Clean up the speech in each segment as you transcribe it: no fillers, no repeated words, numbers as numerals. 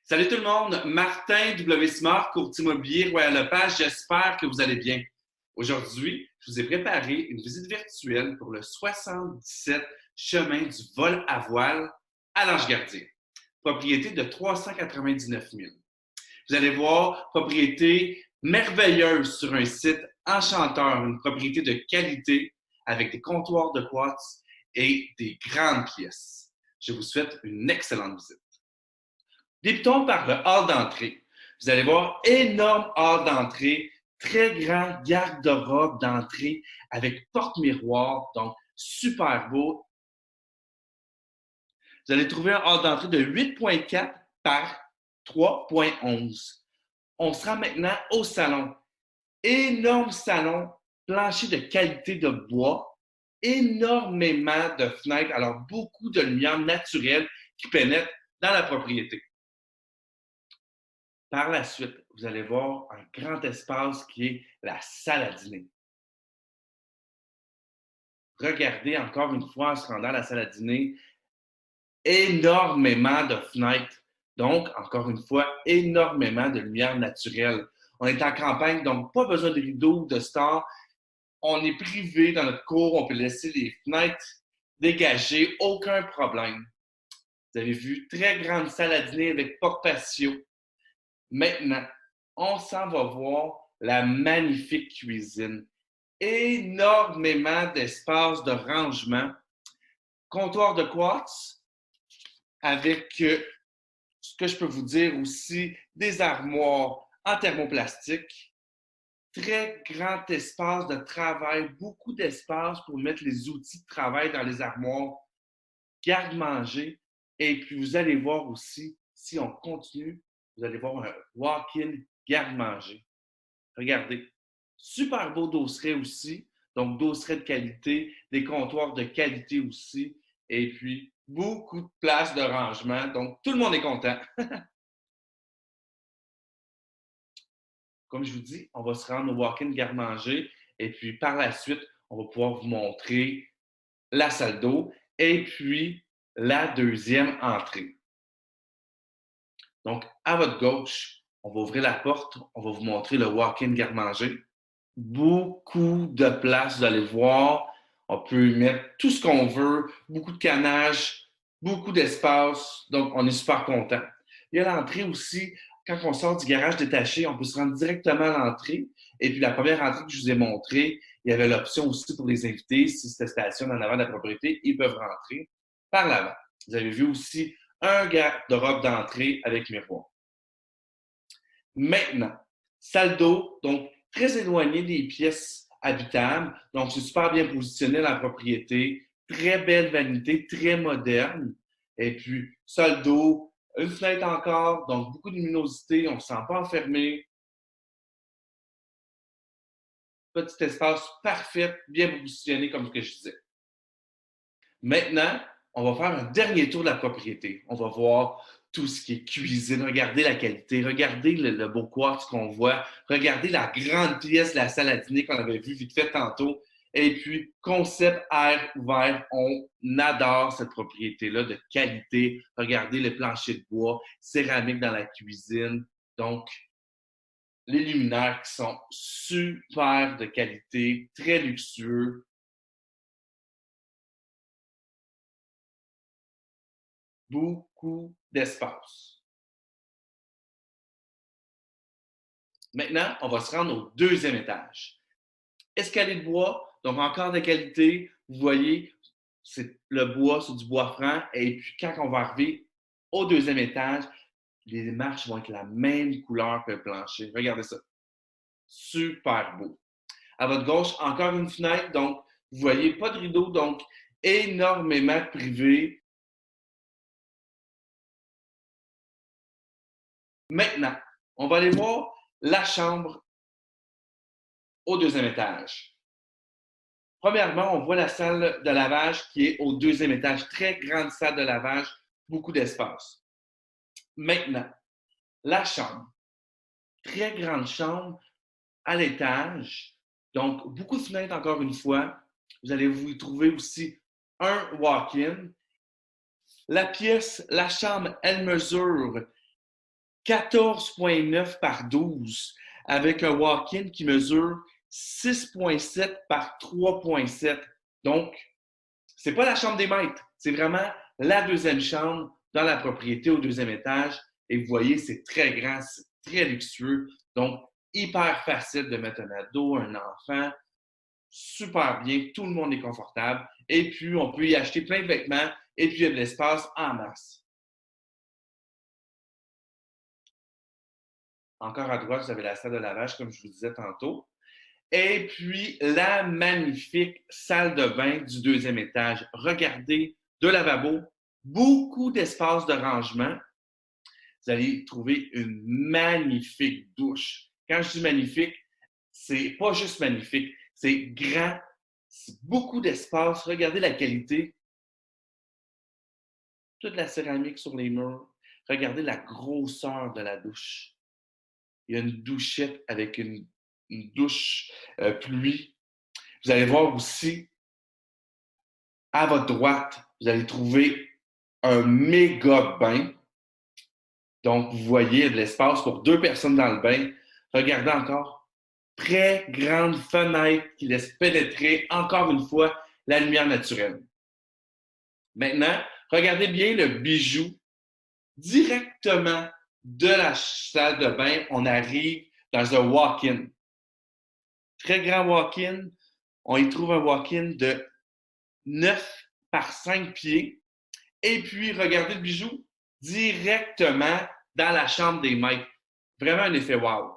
Salut tout le monde, Martin W. Smart, courtier immobilier Royal Lepage. J'espère que vous allez bien. Aujourd'hui, je vous ai préparé une visite virtuelle pour le 77 chemin du vol à voile à l'Ange-Gardien. Propriété de 399 000. Vous allez voir, propriété merveilleuse sur un site enchanteur, une propriété de qualité avec des comptoirs de quartz et des grandes pièces. Je vous souhaite une excellente visite. Débutons par le hall d'entrée. Vous allez voir, énorme hall d'entrée, très grand garde-robe d'entrée avec porte-miroir, donc super beau. Vous allez trouver un hall d'entrée de 8,4 par 3,11. On sera maintenant au salon. Énorme salon, plancher de qualité de bois, énormément de fenêtres, alors beaucoup de lumière naturelle qui pénètre dans la propriété. Par la suite, vous allez voir un grand espace qui est la salle à dîner. Regardez encore une fois en se rendant à la salle à dîner, énormément de fenêtres. Donc, encore une fois, énormément de lumière naturelle. On est en campagne, donc pas besoin de rideaux ou de stores. On est privé dans notre cour, on peut laisser les fenêtres dégagées, aucun problème. Vous avez vu, très grande salle à dîner avec porte-patio. Maintenant, on s'en va voir la magnifique cuisine. Énormément d'espace de rangement. Comptoir de quartz avec, ce que je peux vous dire aussi, des armoires en thermoplastique. Très grand espace de travail, beaucoup d'espace pour mettre les outils de travail dans les armoires. Garde-manger. Et puis, vous allez voir aussi, si on continue, vous allez voir un walk-in garde-manger. Regardez. Super beau dosseret aussi. Donc, dosseret de qualité, des comptoirs de qualité aussi. Et puis, beaucoup de place de rangement. Donc, tout le monde est content. Comme je vous dis, on va se rendre au walk-in garde-manger. Et puis, par la suite, on va pouvoir vous montrer la salle d'eau et puis la deuxième entrée. Donc, à votre gauche, on va ouvrir la porte, on va vous montrer le walk-in garde-manger. Beaucoup de place, vous allez voir. On peut y mettre tout ce qu'on veut, beaucoup de canage, beaucoup d'espace. Donc, on est super content. Il y a l'entrée aussi. Quand on sort du garage détaché, on peut se rendre directement à l'entrée. Et puis, la première entrée que je vous ai montrée, il y avait l'option aussi pour les invités, si c'était station en avant de la propriété, ils peuvent rentrer par l'avant. Vous avez vu aussi un garde-robe d'entrée avec miroir. Maintenant, salle d'eau, donc très éloignée des pièces habitables. Donc, c'est super bien positionné dans la propriété. Très belle vanité, très moderne. Et puis, salle d'eau, une fenêtre encore, donc beaucoup de luminosité, on ne se sent pas enfermé. Petit espace parfait, bien positionné comme ce que je disais. Maintenant, on va faire un dernier tour de la propriété. On va voir tout ce qui est cuisine, regardez la qualité, regardez le beau quartz qu'on voit, regardez la grande pièce de la salle à dîner qu'on avait vue vite fait tantôt. Et puis, concept air ouvert, on adore cette propriété-là de qualité. Regardez le plancher de bois, céramique dans la cuisine. Donc, les luminaires qui sont super de qualité, très luxueux. Beaucoup d'espace. Maintenant, on va se rendre au deuxième étage. Escalier de bois, donc encore de qualité. Vous voyez, c'est le bois, c'est du bois franc. Et puis, quand on va arriver au deuxième étage, les marches vont être la même couleur que le plancher. Regardez ça. Super beau. À votre gauche, encore une fenêtre. Donc, vous voyez, pas de rideau. Donc, énormément de privé. Maintenant, on va aller voir la chambre au deuxième étage. Premièrement, on voit la salle de lavage qui est au deuxième étage. Très grande salle de lavage, beaucoup d'espace. Maintenant, la chambre. Très grande chambre à l'étage. Donc, beaucoup de fenêtres encore une fois. Vous allez vous y trouver aussi un walk-in. La pièce, la chambre, elle mesure 14,9 par 12 avec un walk-in qui mesure 6,7 par 3,7. Donc, c'est pas la chambre des maîtres, c'est vraiment la deuxième chambre dans la propriété au deuxième étage. Et vous voyez, c'est très grand, c'est très luxueux. Donc, hyper facile de mettre un ado, un enfant. Super bien, tout le monde est confortable. Et puis, on peut y acheter plein de vêtements et puis il y a de l'espace en masse. Encore à droite, vous avez la salle de lavage, comme je vous disais tantôt. Et puis, la magnifique salle de bain du deuxième étage. Regardez, deux lavabos, beaucoup d'espace de rangement. Vous allez trouver une magnifique douche. Quand je dis magnifique, c'est pas juste magnifique, c'est grand, c'est beaucoup d'espace. Regardez la qualité. Toute la céramique sur les murs. Regardez la grosseur de la douche. Il y a une douchette avec une douche pluie. Vous allez voir aussi, à votre droite, vous allez trouver un méga bain. Donc, vous voyez, il y a de l'espace pour 2 personnes dans le bain. Regardez encore, très grande fenêtre qui laisse pénétrer, encore une fois, la lumière naturelle. Maintenant, regardez bien le bijou. Directement de la salle de bain, on arrive dans un walk-in. Très grand walk-in. On y trouve un walk-in de 9 par 5 pieds. Et puis, regardez le bijou directement dans la chambre des maîtres. Vraiment un effet wow.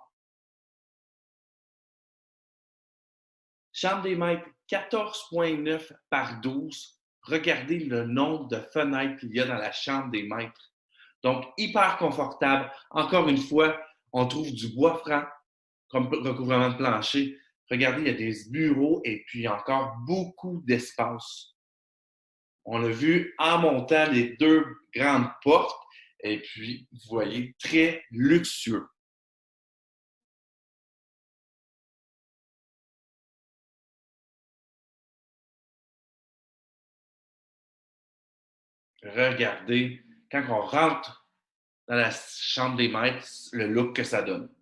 Chambre des maîtres, 14,9 par 12. Regardez le nombre de fenêtres qu'il y a dans la chambre des maîtres. Donc, hyper confortable. Encore une fois, on trouve du bois franc comme recouvrement de plancher. Regardez, il y a des bureaux et puis encore beaucoup d'espace. On a vu en montant les 2 grandes portes et puis, vous voyez, très luxueux. Regardez, quand on rentre dans la chambre des maîtres, le look que ça donne.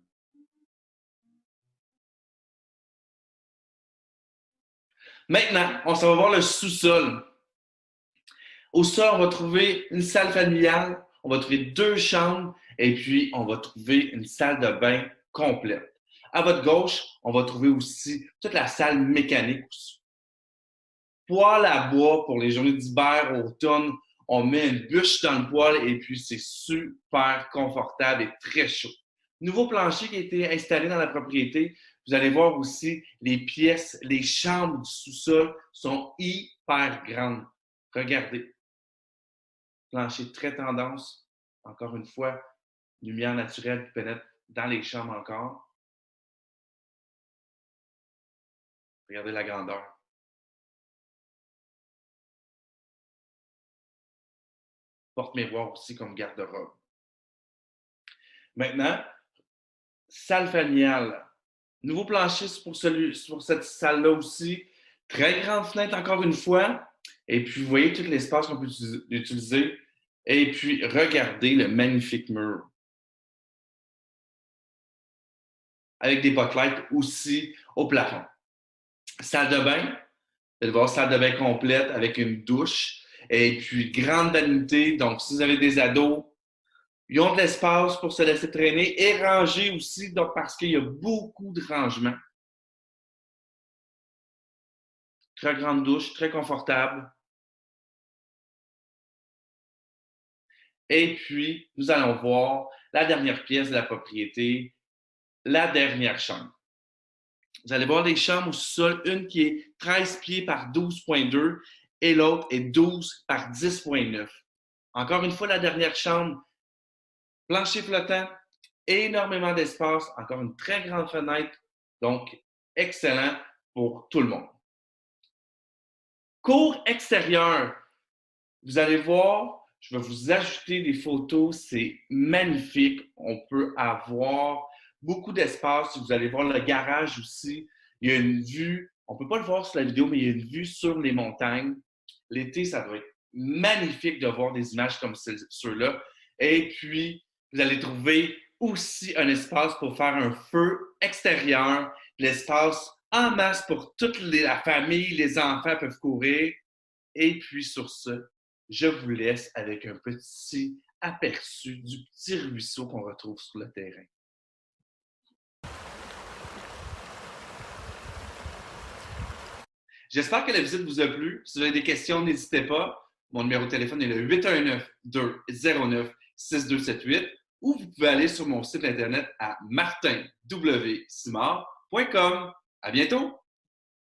Maintenant, on s'en va voir le sous-sol. Au sol, on va trouver une salle familiale, on va trouver 2 chambres et puis on va trouver une salle de bain complète. À votre gauche, on va trouver aussi toute la salle mécanique. Poêle à bois pour les journées d'hiver, automne, on met une bûche dans le poêle et puis c'est super confortable et très chaud. Nouveau plancher qui a été installé dans la propriété. Vous allez voir aussi les pièces, les chambres du sous-sol sont hyper grandes. Regardez. Plancher très tendance. Encore une fois, lumière naturelle qui pénètre dans les chambres encore. Regardez la grandeur. Porte-miroir aussi comme garde-robe. Maintenant, salle familiale. Nouveau plancher pour cette salle-là aussi. Très grande fenêtre encore une fois. Et puis, vous voyez tout l'espace qu'on peut utiliser. Et puis, regardez le magnifique mur. Avec des spotlights aussi au plafond. Salle de bain. Vous allez voir salle de bain complète avec une douche. Et puis, grande vanité. Donc, si vous avez des ados, ils ont de l'espace pour se laisser traîner et ranger aussi, donc, parce qu'il y a beaucoup de rangements. Très grande douche, très confortable. Et puis, nous allons voir la dernière pièce de la propriété, la dernière chambre. Vous allez voir les chambres au sol, une qui est 13 pieds par 12,2 et l'autre est 12 par 10,9. Encore une fois, la dernière chambre, plancher flottant, énormément d'espace, encore une très grande fenêtre, donc excellent pour tout le monde. Cour extérieure, vous allez voir, je vais vous ajouter des photos, c'est magnifique. On peut avoir beaucoup d'espace. Vous allez voir le garage aussi. Il y a une vue, on ne peut pas le voir sur la vidéo, mais il y a une vue sur les montagnes. L'été, ça doit être magnifique de voir des images comme ceux-là. Et puis, Vous allez trouver aussi un espace pour faire un feu extérieur, l'espace en masse pour toute la famille, les enfants peuvent courir. Et puis sur ce, je vous laisse avec un petit aperçu du petit ruisseau qu'on retrouve sur le terrain. J'espère que la visite vous a plu. Si vous avez des questions, n'hésitez pas. Mon numéro de téléphone est le 819-209-6278 ou vous pouvez aller sur mon site internet à martinwsimard.com. À bientôt!